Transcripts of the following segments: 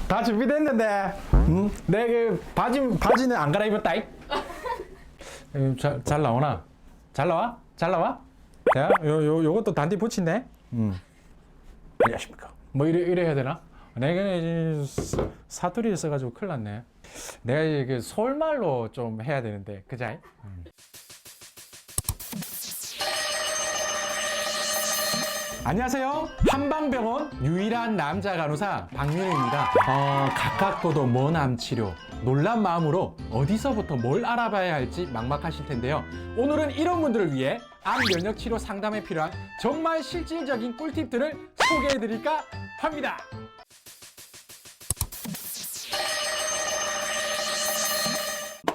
다 준비됐는데, 내 그 바지는 안 갈아입었다. 잘 나오나? 잘 나와? 잘 나와? 자, 요것도 단디 붙인대. 안녕하십니까. 뭐 이래 해야 되나? 내가 이제 사투리를 써가지고 큰일 났네. 내가 이제 서울말로 좀 해야 되는데, 그자? 안녕하세요. 한방병원 유일한 남자 간호사 박민우입니다. 가깝고도 먼 암 치료, 놀란 마음으로 어디서부터 뭘 알아봐야 할지 막막하실 텐데요. 오늘은 이런 분들을 위해 암 면역 치료 상담에 필요한 정말 실질적인 꿀팁들을 소개해 드릴까 합니다.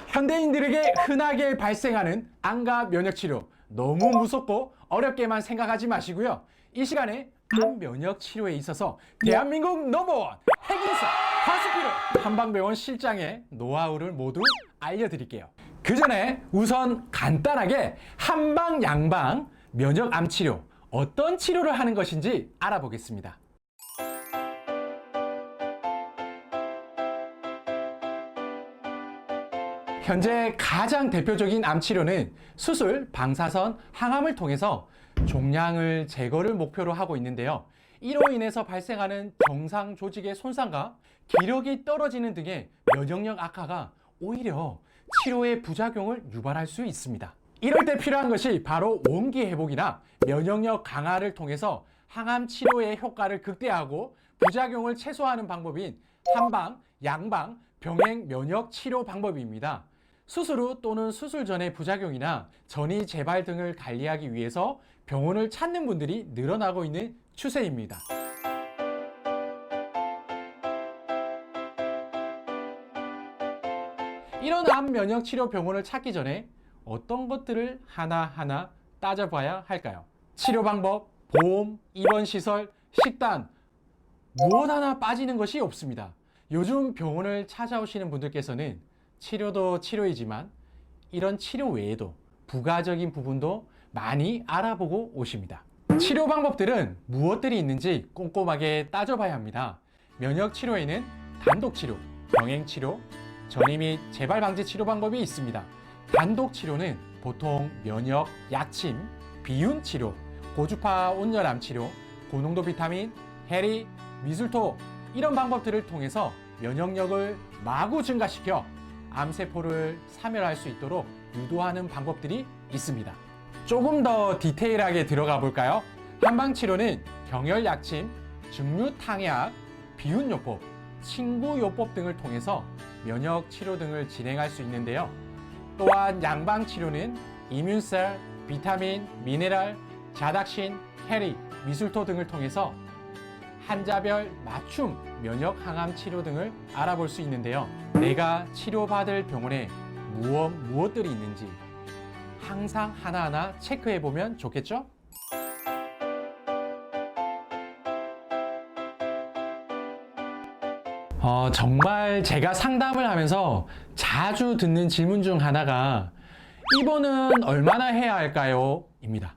현대인들에게 흔하게 발생하는 암과 면역 치료, 너무 무섭고 어렵게만 생각하지 마시고요. 이 시간에 암 면역 치료에 있어서 대한민국 넘버원 핵인싸 하스피로 한방병원 실장의 노하우를 모두 알려드릴게요. 그 전에 우선 간단하게 한방 양방 면역 암 치료, 어떤 치료를 하는 것인지 알아보겠습니다. 현재 가장 대표적인 암 치료는 수술, 방사선, 항암을 통해서 종양을 제거를 목표로 하고 있는데요. 이로 인해서 발생하는 정상 조직의 손상과 기력이 떨어지는 등의 면역력 악화가 오히려 치료의 부작용을 유발할 수 있습니다. 이럴 때 필요한 것이 바로 원기 회복이나 면역력 강화를 통해서 항암 치료의 효과를 극대화하고 부작용을 최소화하는 방법인 한방, 양방, 병행 면역 치료 방법입니다. 수술 후 또는 수술 전의 부작용이나 전이 재발 등을 관리하기 위해서 병원을 찾는 분들이 늘어나고 있는 추세입니다. 이런 암 면역 치료 병원을 찾기 전에 어떤 것들을 하나하나 따져봐야 할까요? 치료 방법, 보험, 입원 시설, 식단, 무엇 하나 빠지는 것이 없습니다. 요즘 병원을 찾아오시는 분들께서는 치료도 치료이지만 이런 치료 외에도 부가적인 부분도 많이 알아보고 오십니다. 치료 방법들은 무엇들이 있는지 꼼꼼하게 따져봐야 합니다. 면역 치료에는 단독 치료, 병행 치료, 전이 및 재발 방지 치료 방법이 있습니다. 단독 치료는 보통 면역 약침, 비윤 치료, 고주파 온열암 치료, 고농도 비타민, 해리, 미술토 이런 방법들을 통해서 면역력을 마구 증가시켜 암세포를 사멸할 수 있도록 유도하는 방법들이 있습니다. 조금 더 디테일하게 들어가 볼까요? 한방치료는 경혈약침, 증류탕약, 비윤요법, 친구요법 등을 통해서 면역치료 등을 진행할 수 있는데요. 또한 양방치료는 이뮨셀, 비타민, 미네랄, 자닥신, 해리, 미술토 등을 통해서 환자별 맞춤 면역 항암 치료 등을 알아볼 수 있는데요. 내가 치료받을 병원에 무엇들이 있는지 항상 하나하나 체크해 보면 좋겠죠? 정말 제가 상담을 하면서 자주 듣는 질문 중 하나가 입원은 얼마나 해야 할까요? 입니다.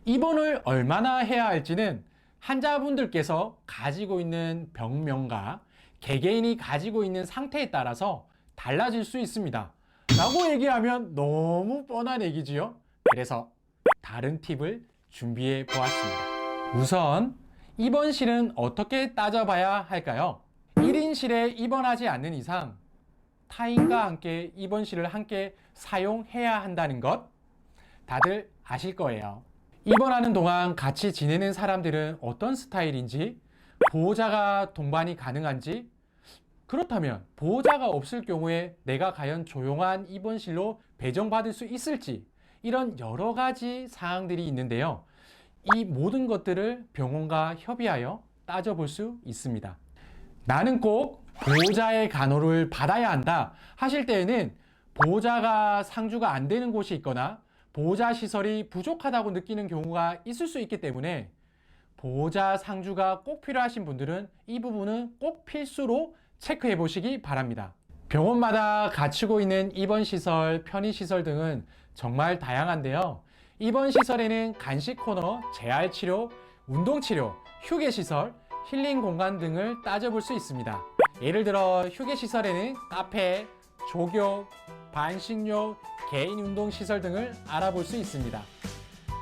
입원을 얼마나 해야 할지는 환자분들께서 가지고 있는 병명과 개개인이 가지고 있는 상태에 따라서 달라질 수 있습니다. 라고 얘기하면 너무 뻔한 얘기지요. 그래서 다른 팁을 준비해 보았습니다. 우선 입원실은 어떻게 따져봐야 할까요? 1인실에 입원하지 않는 이상 타인과 함께 입원실을 함께 사용해야 한다는 것 다들 아실 거예요. 입원하는 동안 같이 지내는 사람들은 어떤 스타일인지, 보호자가 동반이 가능한지, 그렇다면 보호자가 없을 경우에 내가 과연 조용한 입원실로 배정받을 수 있을지, 이런 여러 가지 사항들이 있는데요. 이 모든 것들을 병원과 협의하여 따져볼 수 있습니다. 나는 꼭 보호자의 간호를 받아야 한다 하실 때에는 보호자가 상주가 안 되는 곳이 있거나 보호자 시설이 부족하다고 느끼는 경우가 있을 수 있기 때문에 보호자 상주가 꼭 필요하신 분들은 이 부분은 꼭 필수로 체크해 보시기 바랍니다. 병원마다 갖추고 있는 입원시설, 편의시설 등은 정말 다양한데요. 입원시설에는 간식 코너, 재활치료, 운동치료, 휴게시설, 힐링 공간 등을 따져볼 수 있습니다. 예를 들어 휴게시설에는 카페, 조교, 반식욕, 개인 운동시설 등을 알아볼 수 있습니다.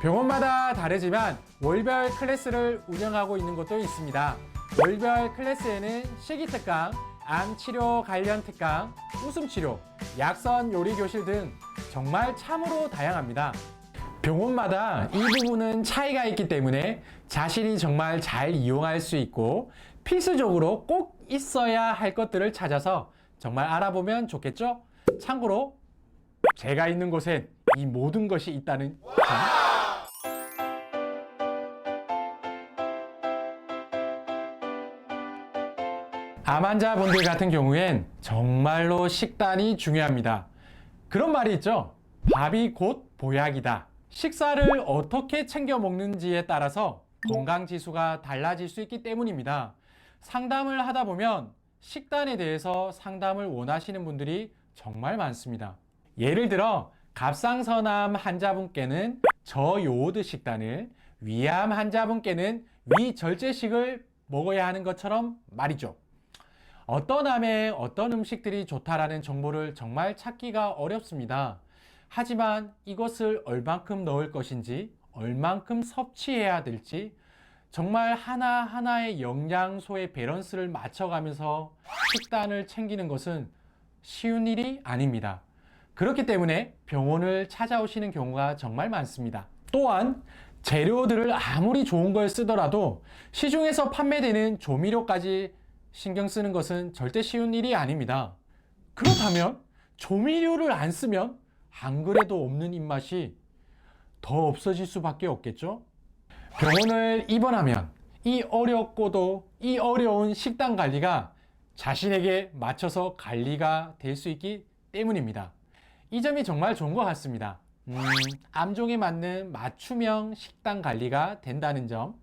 병원마다 다르지만 월별 클래스를 운영하고 있는 곳도 있습니다. 월별 클래스에는 식이특강, 암치료 관련 특강, 웃음치료, 약선 요리 교실 등 정말 참으로 다양합니다. 병원마다 이 부분은 차이가 있기 때문에 자신이 정말 잘 이용할 수 있고 필수적으로 꼭 있어야 할 것들을 찾아서 정말 알아보면 좋겠죠? 참고로 제가 있는 곳엔 이 모든 것이 있다는 점. 암 환자분들 같은 경우엔 정말로 식단이 중요합니다. 그런 말이 있죠. 밥이 곧 보약이다. 식사를 어떻게 챙겨 먹는지에 따라서 건강지수가 달라질 수 있기 때문입니다. 상담을 하다 보면 식단에 대해서 상담을 원하시는 분들이 정말 많습니다. 예를 들어 갑상선암 환자분께는 저요오드 식단을, 위암 환자분께는 위절제식을 먹어야 하는 것처럼 말이죠. 어떤 암에 어떤 음식들이 좋다라는 정보를 정말 찾기가 어렵습니다. 하지만 이것을 얼만큼 넣을 것인지, 얼만큼 섭취해야 될지 정말 하나하나의 영양소의 밸런스를 맞춰가면서 식단을 챙기는 것은 쉬운 일이 아닙니다. 그렇기 때문에 병원을 찾아오시는 경우가 정말 많습니다. 또한 재료들을 아무리 좋은 걸 쓰더라도 시중에서 판매되는 조미료까지 신경 쓰는 것은 절대 쉬운 일이 아닙니다. 그렇다면 조미료를 안 쓰면 안 그래도 없는 입맛이 더 없어질 수밖에 없겠죠? 병원을 입원하면 이 어렵고도 이 어려운 식단 관리가 자신에게 맞춰서 관리가 될 수 있기 때문입니다. 이 점이 정말 좋은 것 같습니다. 암종에 맞는 맞춤형 식단 관리가 된다는 점,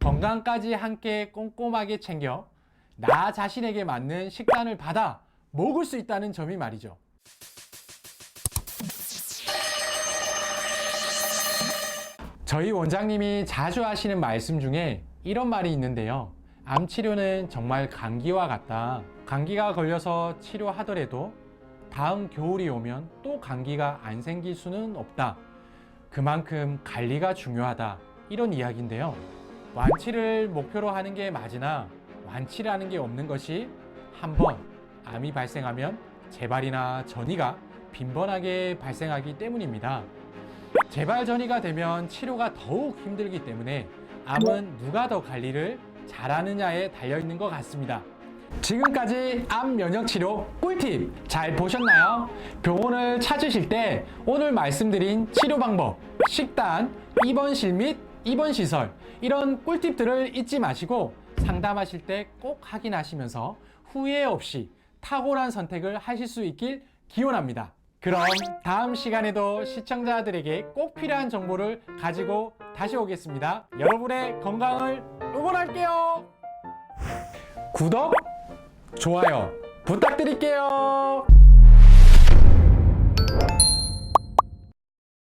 건강까지 함께 꼼꼼하게 챙겨 나 자신에게 맞는 식단을 받아 먹을 수 있다는 점이 말이죠. 저희 원장님이 자주 하시는 말씀 중에 이런 말이 있는데요. 암 치료는 정말 감기와 같다. 감기가 걸려서 치료하더라도 다음 겨울이 오면 또 감기가 안 생길 수는 없다. 그만큼 관리가 중요하다. 이런 이야기인데요. 완치를 목표로 하는 게 맞으나 완치라는 게 없는 것이 한번 암이 발생하면 재발이나 전이가 빈번하게 발생하기 때문입니다. 재발 전이가 되면 치료가 더욱 힘들기 때문에 암은 누가 더 관리를 잘하느냐에 달려있는 것 같습니다. 지금까지 암 면역 치료 꿀팁 잘 보셨나요? 병원을 찾으실 때 오늘 말씀드린 치료 방법, 식단, 입원실 및 입원시설 이런 꿀팁들을 잊지 마시고 상담하실 때 꼭 확인하시면서 후회 없이 탁월한 선택을 하실 수 있길 기원합니다. 그럼 다음 시간에도 시청자들에게 꼭 필요한 정보를 가지고 다시 오겠습니다. 여러분의 건강을 응원할게요. 구독, 좋아요 부탁드릴게요.